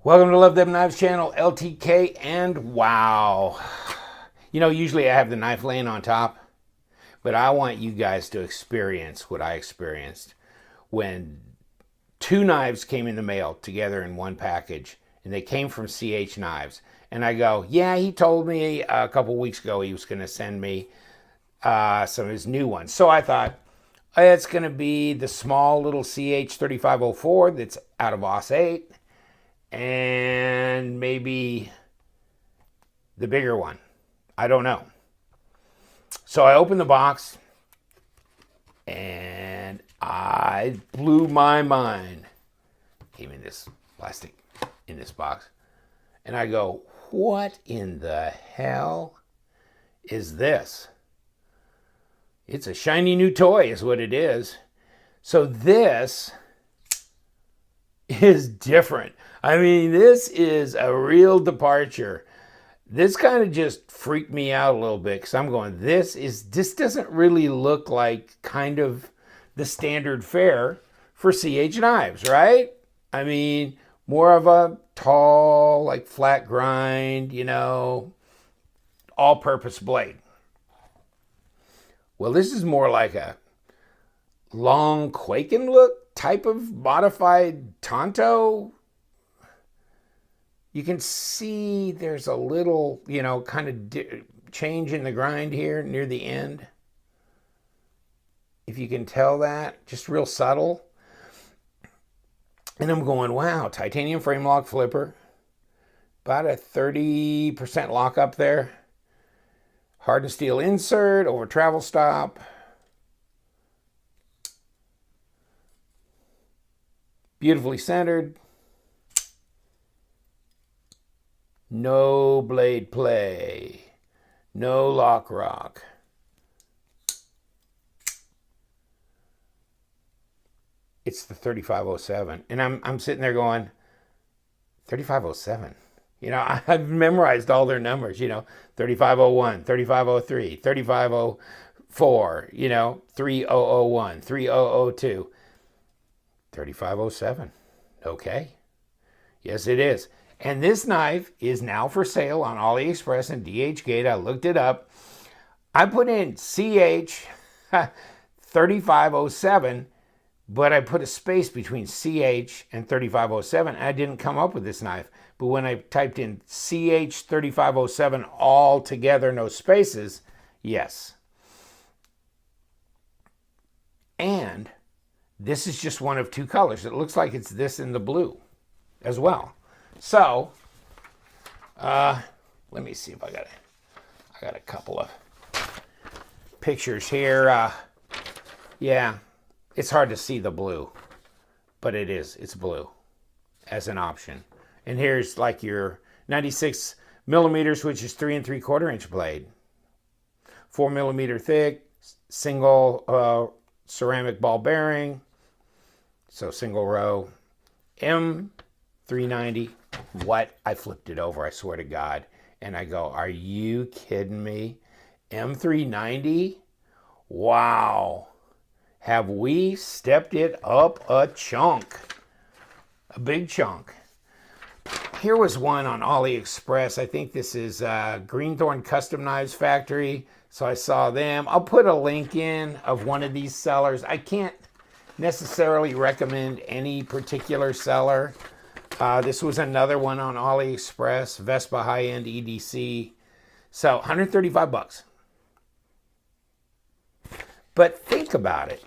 Welcome to Love Them Knives channel, LTK, and wow. You know, usually I have the knife laying on top, but I want you guys to experience what I experienced when two knives came in the mail together in one package, and they came from CH Knives. And I go, yeah, he told me a couple weeks ago he was going to send me some of his new ones. So I thought, it's going to be the small little CH 3504 that's out of OS 8. And maybe the bigger one. I don't know. So I opened the box and I blew my mind. Came in this plastic in this box. And I go, what in the hell is this? It's a shiny new toy is what it is. So this is different. I mean, this is a real departure. This kind of just freaked me out a little bit because I'm going, this doesn't really look like kind of the standard fare for CH Knives, right? I mean, more of a tall, like flat grind, you know, all-purpose blade. Well, this is more like a long Quaken look type of modified Tonto. You can see there's a little, you know, kind of change in the grind here near the end. If you can tell that, just real subtle. And I'm going, wow, titanium frame lock flipper. About a 30% lock up there. Hardened steel insert over travel stop. Beautifully centered. No blade play. No lock rock. It's the 3507. And I'm sitting there going, 3507. You know, I've memorized all their numbers, you know, 3501, 3503, 3504, you know, 3001, 3002, 3507. Okay. Yes, it is. And this knife is now for sale on AliExpress and DHgate. I looked it up. I put in CH 3507, but I put a space between CH and 3507. I didn't come up with this knife. But when I typed in CH 3507 all together, no spaces, yes. And this is just one of two colors. It looks like it's this in the blue as well. So, let me see if I got a couple of pictures here. Yeah, it's hard to see the blue, but it's blue as an option. And here's like your 96 millimeters, which is 3 3/4 inch blade, 4 millimeter thick, single ceramic ball bearing, so single row, M390. What? I flipped it over, I swear to God. And I go, are you kidding me? M390? Wow. Have we stepped it up a chunk? A big chunk. Here was one on AliExpress. I think this is Greenthorn Custom Knives Factory. So I saw them. I'll put a link in of one of these sellers. I can't necessarily recommend any particular seller. This was another one on AliExpress, Vespa high-end EDC. So 135 bucks. But think about it.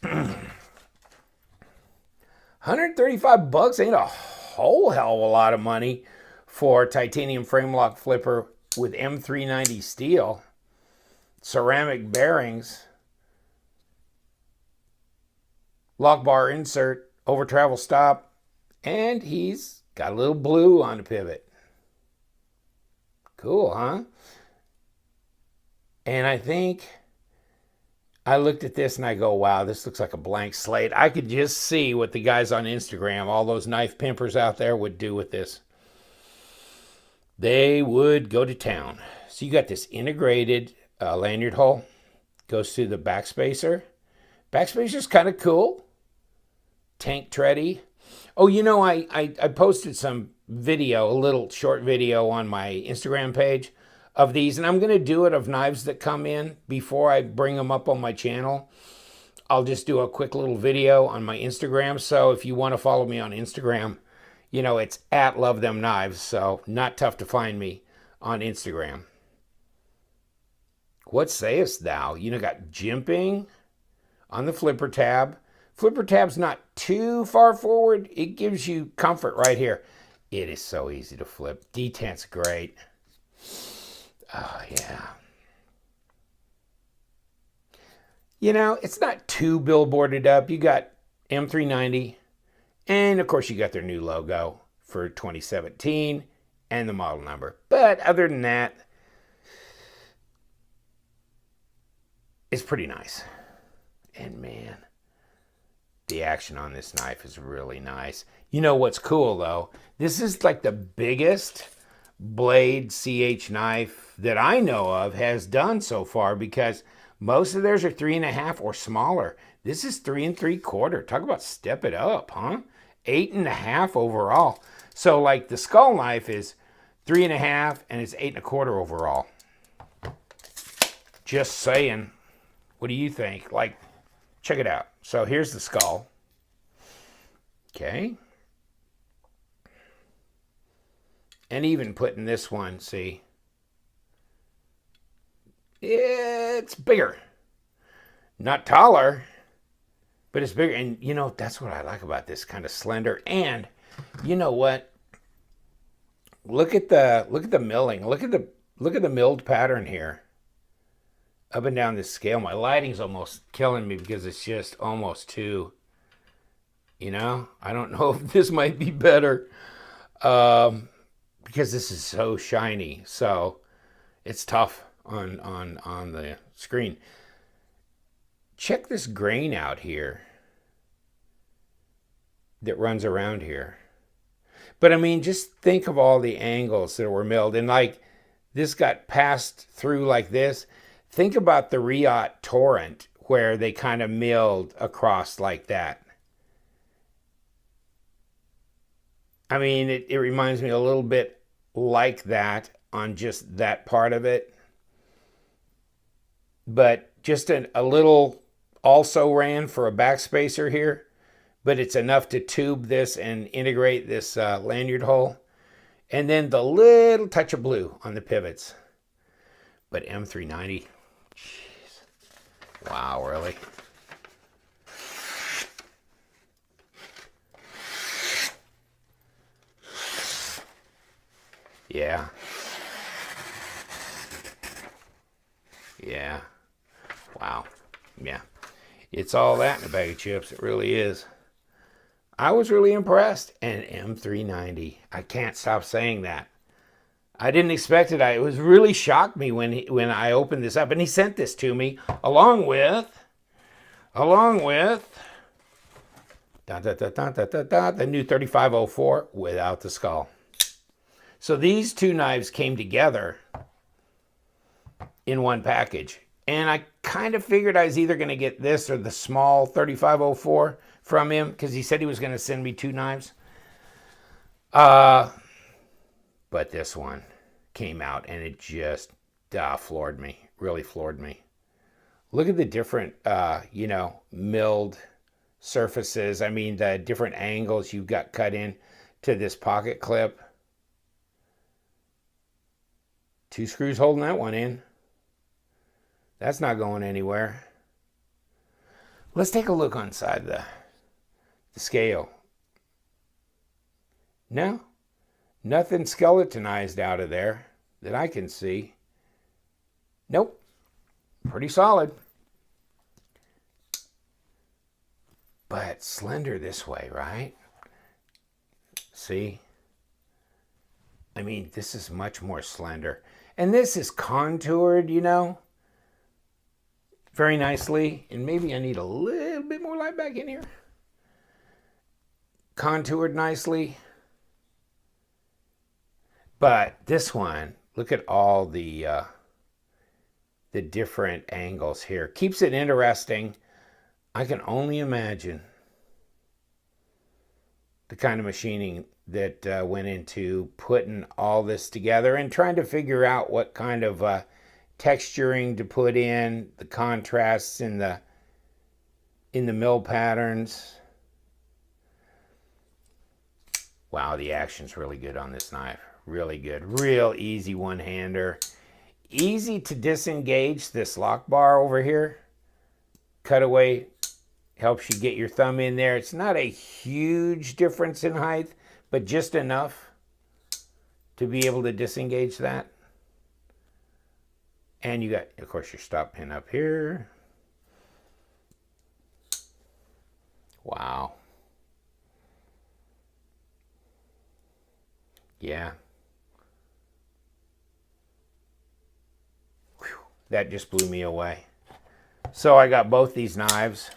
135 bucks ain't a whole hell of a lot of money for titanium frame lock flipper with M390 steel, ceramic bearings, lock bar insert, over travel stop, and he's got a little blue on the pivot. Cool, huh? And I think I looked at this and I go, wow, this looks like a blank slate. I could just see what the guys on Instagram, all those knife pimpers out there, would do with this. They would go to town. So you got this integrated lanyard hole. Goes through the backspacer. Backspacer's kind of cool. Tank tready. Oh, you know, I posted some video, a little short video on my Instagram page of these, and I'm going to do it of knives that come in before I bring them up on my channel. I'll just do a quick little video on my Instagram. So if you want to follow me on Instagram, you know, it's at Love Them Knives. So not tough to find me on Instagram. What sayest thou? You know, got jimping on the flipper tab. Flipper tab's not too far forward. It gives you comfort right here. It is so easy to flip. Detent's great. Oh, yeah. You know, it's not too billboarded up. You got M390, and of course you got their new logo for 2017 and the model number. But other than that, it's pretty nice. And man, the action on this knife is really nice. You know what's cool though? This is like the biggest blade CH knife that I know of has done so far, because most of theirs are 3.5 or smaller. This is 3 3/4. Talk about step it up, huh? 8.5 overall. So like the skull knife is 3.5 and it's 8.25 overall. Just saying. What do you think? Like, check it out. So here's the skull. Okay. And even putting this one, see, it's bigger. Not taller, but it's bigger. And you know, that's what I like about this, kind of slender. And you know what? Look at the milling. Look at the milled pattern here. Up and down this scale. My lighting's almost killing me because it's just almost too, you know, I don't know if this might be better because this is so shiny. So it's tough on the screen. Check this grain out here that runs around here. But I mean, just think of all the angles that were milled, and like this got passed through like this. Think about the Riot Torrent where they kind of milled across like that. I mean, it reminds me a little bit like that on just that part of it. But just a little also ran for a backspacer here, but it's enough to tube this and integrate this lanyard hole. And then the little touch of blue on the pivots. But M390, jeez. Wow, really? Yeah. Yeah. Wow. Yeah. It's all that in a bag of chips. It really is. I was really impressed. And M390. I can't stop saying that. I didn't expect it. It was really shocked me when I opened this up. And he sent this to me along with the new 3504 without the skull. So these two knives came together in one package. And I kind of figured I was either going to get this or the small 3504 from him, because he said he was going to send me two knives. But this one came out and it just floored me, really floored me. Look at the different, milled surfaces. I mean, the different angles you've got cut in to this pocket clip. 2 screws holding that one in. That's not going anywhere. Let's take a look inside the scale. No, nothing skeletonized out of there that I can see. Nope, pretty solid. But slender this way, right? See? I mean, this is much more slender. And this is contoured, you know, very nicely. And maybe I need a little bit more light back in here. Contoured nicely. But this one, look at all the different angles here. Keeps it interesting. I can only imagine the kind of machining that went into putting all this together and trying to figure out what kind of texturing to put in, the contrasts in the mill patterns. Wow, the action's really good on this knife. Really good. Real easy one-hander. Easy to disengage this lock bar over here. Cutaway helps you get your thumb in there. It's not a huge difference in height, but just enough to be able to disengage that. And you got, of course, your stop pin up here. Wow. Yeah. Whew. That just blew me away. So I got both these knives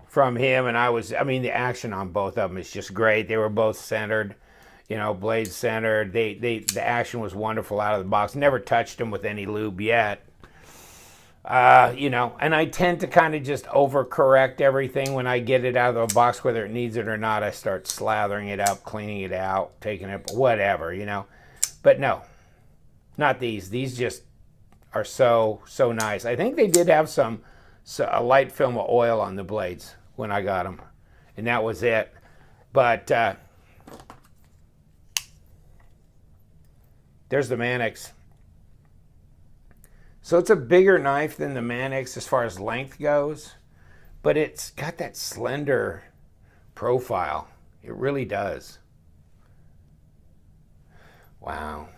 from him, and I mean, the action on both of them is just great. They were both centered, you know, blade centered. The action was wonderful out of the box. Never touched them with any lube yet. You know, and I tend to kind of just overcorrect everything when I get it out of the box, whether it needs it or not. I start slathering it up, cleaning it out, taking it, whatever, you know. But no, not these. These just are so nice. I think they did have a light film of oil on the blades when I got them, and that was it. But there's the Manix. So it's a bigger knife than the Manix as far as length goes, but it's got that slender profile. It really does. Wow.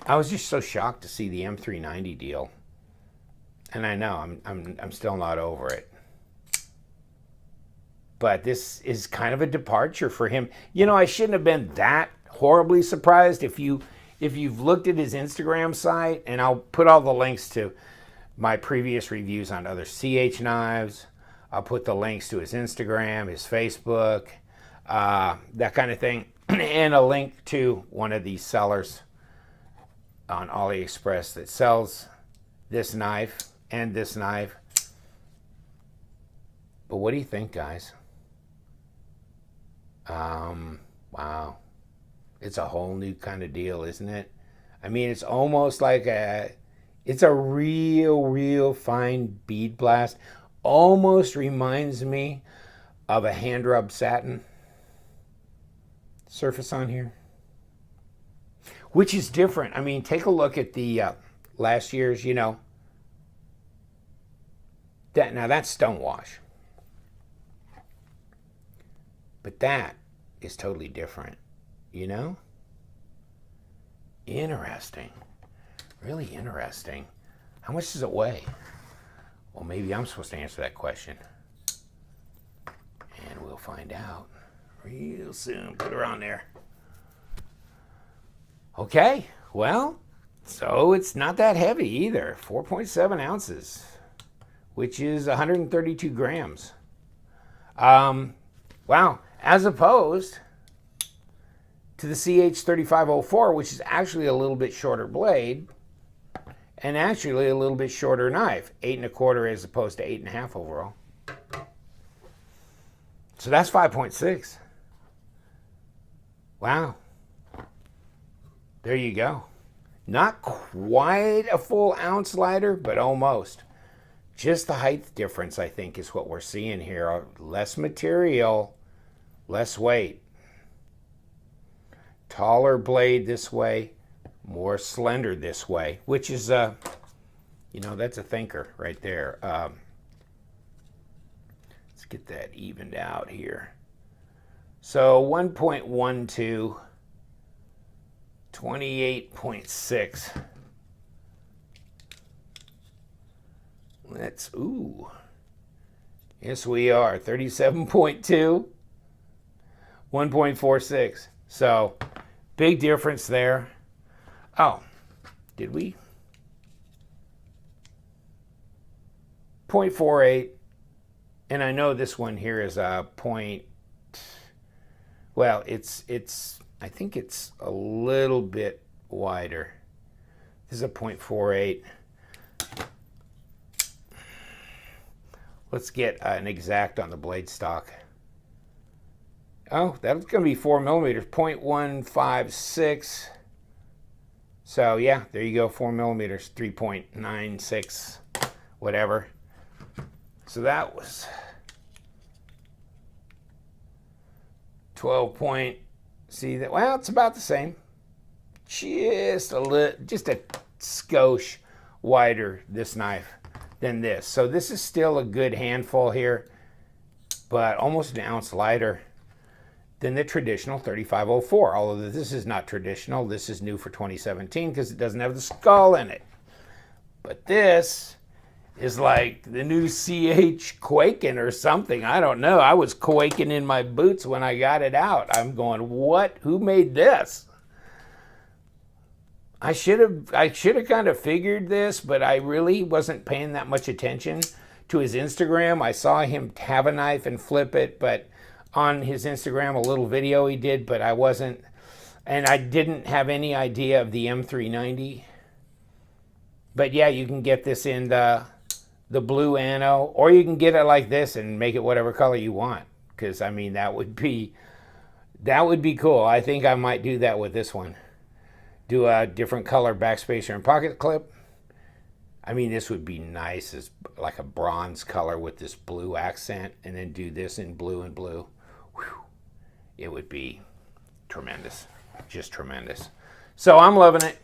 I was just so shocked to see the M390 deal. And I know I'm still not over it. But this is kind of a departure for him. You know, I shouldn't have been that horribly surprised. If you've looked at his Instagram site, and I'll put all the links to my previous reviews on other CH knives. I'll put the links to his Instagram, his Facebook, that kind of thing, and a link to one of these sellers on AliExpress that sells this knife and this knife. But what do you think, guys? Wow. It's a whole new kind of deal, isn't it? I mean, it's almost like it's a real fine bead blast. Almost reminds me of a hand rub satin surface on here, which is different. I mean, take a look at the last year's, you know, now that's stonewash. But that is totally different, you know? Interesting. Really interesting. How much does it weigh? Well, maybe I'm supposed to answer that question. And we'll find out real soon. Put her on there. Okay, well, so it's not that heavy either. 4.7 ounces, which is 132 grams. Wow. As opposed to the CH3504, which is actually a little bit shorter blade and actually a little bit shorter knife, 8 1/4 as opposed to 8 1/2 overall. So that's 5.6. Wow. There you go. Not quite a full ounce lighter, but almost. Just the height difference, I think, is what we're seeing here. Less material, less weight. Taller blade this way, more slender this way, which is, you know, that's a thinker right there. Let's get that evened out here. So 1.12, 28.6. Let's, ooh. Yes, we are. 37.2, 1.46. So, big difference there. Oh, did we? 0.48. And I know this one here is a point. Well, I think it's a little bit wider. This is a 0.48. Let's get an exact on the blade stock. Oh, that's going to be 4 millimeters, 0.156. So yeah, there you go, 4 millimeters, 3.96, whatever. So that was 12 point. See that? Well, it's about the same. Just a skosh wider, this knife, than this. So this is still a good handful here, but almost an ounce lighter than the traditional 3504. Although this is not traditional, this is new for 2017 because it doesn't have the skull in it. But this is like the new CH Quaking or something. I don't know. I was quaking in my boots when I got it out. I'm going, what? Who made this? I should have kind of figured this, but I really wasn't paying that much attention to his Instagram. I saw him have a knife and flip it, but on his Instagram, a little video he did, but I wasn't, and I didn't have any idea of the M390. But yeah, you can get this in the blue anno, or you can get it like this and make it whatever color you want. Because I mean, that would be cool. I think I might do that with this one. Do a different color backspacer and pocket clip. I mean, this would be nice as like a bronze color with this blue accent, and then do this in blue and blue. Whew. It would be tremendous, just tremendous. So I'm loving it,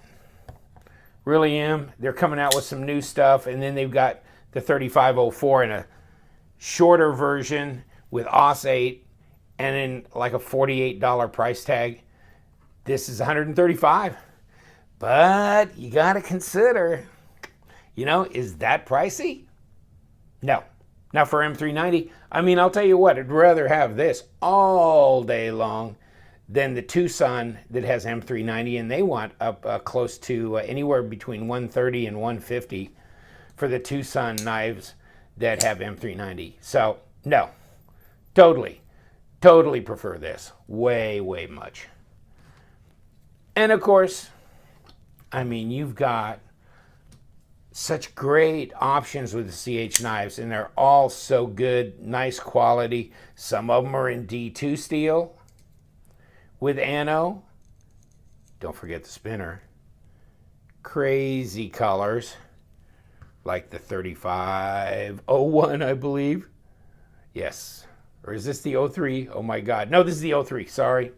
really am. They're coming out with some new stuff, and then they've got the 3504 in a shorter version with OS 8, and in like a $48 price tag. This is $135, but you got to consider, you know, is that pricey? No. Now for M390, I mean, I'll tell you what, I'd rather have this all day long than the Tucson that has M390, and they want up close to anywhere between 130 and 150 for the Tucson knives that have M390. So no, totally prefer this, way much. And of course, I mean, you've got such great options with the CH knives, and they're all so good, nice quality. Some of them are in D2 steel with anno. Don't forget the spinner. Crazy colors, like the 3501, I believe. Yes. Or is this the 03? Oh my God. No, this is the 03. Sorry.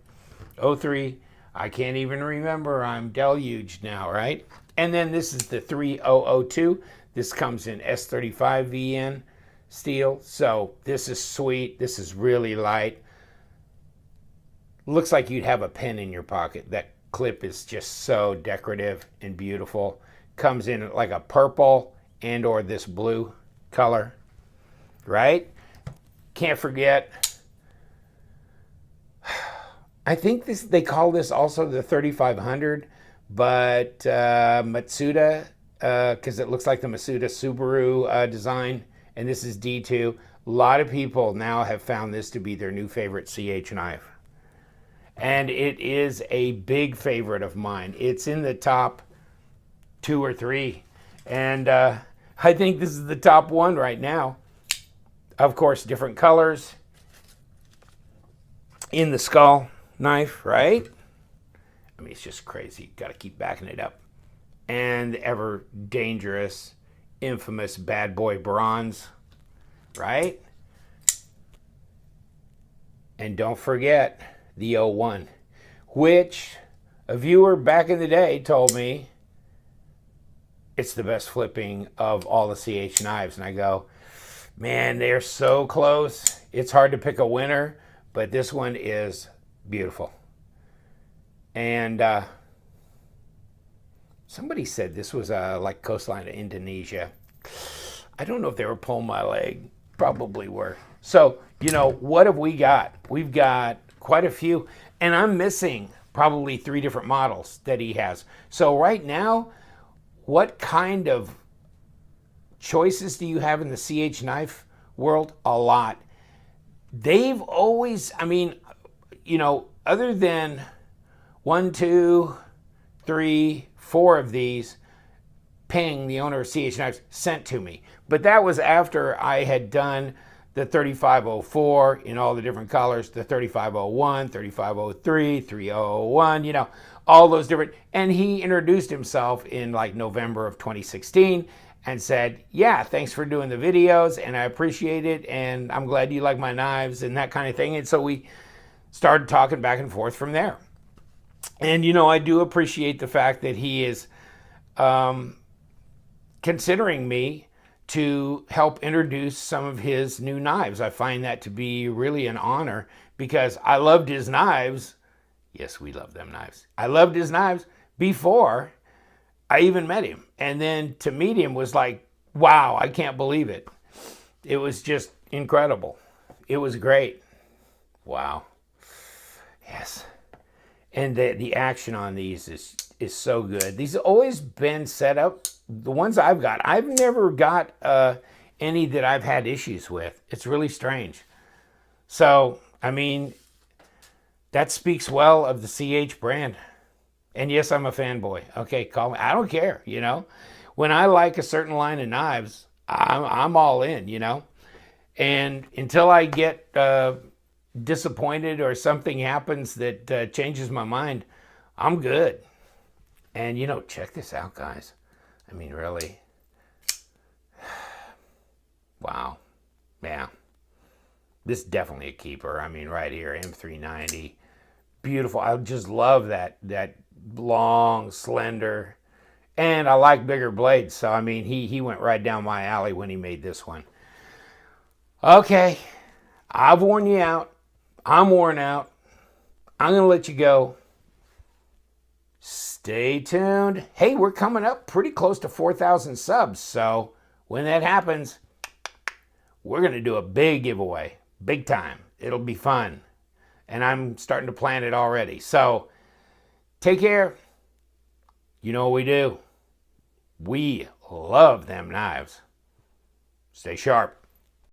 03. I can't even remember. I'm deluged now, right? And then this is the 3002. This comes in S35 VN steel. So this is sweet. This is really light. Looks like you'd have a pen in your pocket. That clip is just so decorative and beautiful. Comes in like a purple and or this blue color, right? Can't forget. I think they call this also the 3500, but Matsuda, because it looks like the Matsuda Subaru design, and this is D2. A lot of people now have found this to be their new favorite CH knife. And it is a big favorite of mine. It's in the top 2 or 3. And I think this is the top one right now. Of course, different colors in the skull knife, right? I mean, it's just crazy. Got to keep backing it up. And the ever dangerous, infamous bad boy bronze, right? And don't forget the 01, which a viewer back in the day told me it's the best flipping of all the CH knives. And I go, man, they're so close. It's hard to pick a winner, but this one is beautiful. And somebody said this was like coastline of Indonesia. I don't know if they were pulling my leg. Probably were. So, you know, what have we got? We've got quite a few. And I'm missing probably 3 different models that he has. So right now, what kind of choices do you have in the CH knife world? A lot. They've always, I mean, you know, other than 1, 2, 3, 4 of these, Ping, the owner of CH Knives, sent to me. But that was after I had done the 3504 in all the different colors, the 3501, 3503, 3001, you know, all those different. And he introduced himself in like November of 2016 and said, yeah, thanks for doing the videos and I appreciate it. And I'm glad you like my knives and that kind of thing. And so we started talking back and forth from there. And, you know, I do appreciate the fact that he is considering me to help introduce some of his new knives. I find that to be really an honor because I loved his knives. Yes, we love them knives. I loved his knives before I even met him. And then to meet him was like, wow, I can't believe it. It was just incredible. It was great. Wow. Yes. And the action on these is so good. These have always been set up. The ones I've got, I've never got any that I've had issues with. It's really strange. So, I mean, that speaks well of the CH brand. And yes, I'm a fanboy. Okay, call me. I don't care, you know. When I like a certain line of knives, I'm all in, you know. And until I get disappointed or something happens that changes my mind, I'm good. And, you know, check this out, guys. I mean, really. Wow. Yeah. This is definitely a keeper. I mean, right here, M390. Beautiful. I just love that long, slender. And I like bigger blades. So, I mean, he went right down my alley when he made this one. Okay. I've worn you out. I'm worn out. I'm going to let you go. Stay tuned. Hey, we're coming up pretty close to 4,000 subs. So when that happens, we're going to do a big giveaway. Big time. It'll be fun. And I'm starting to plan it already. So take care. You know what we do. We love them knives. Stay sharp.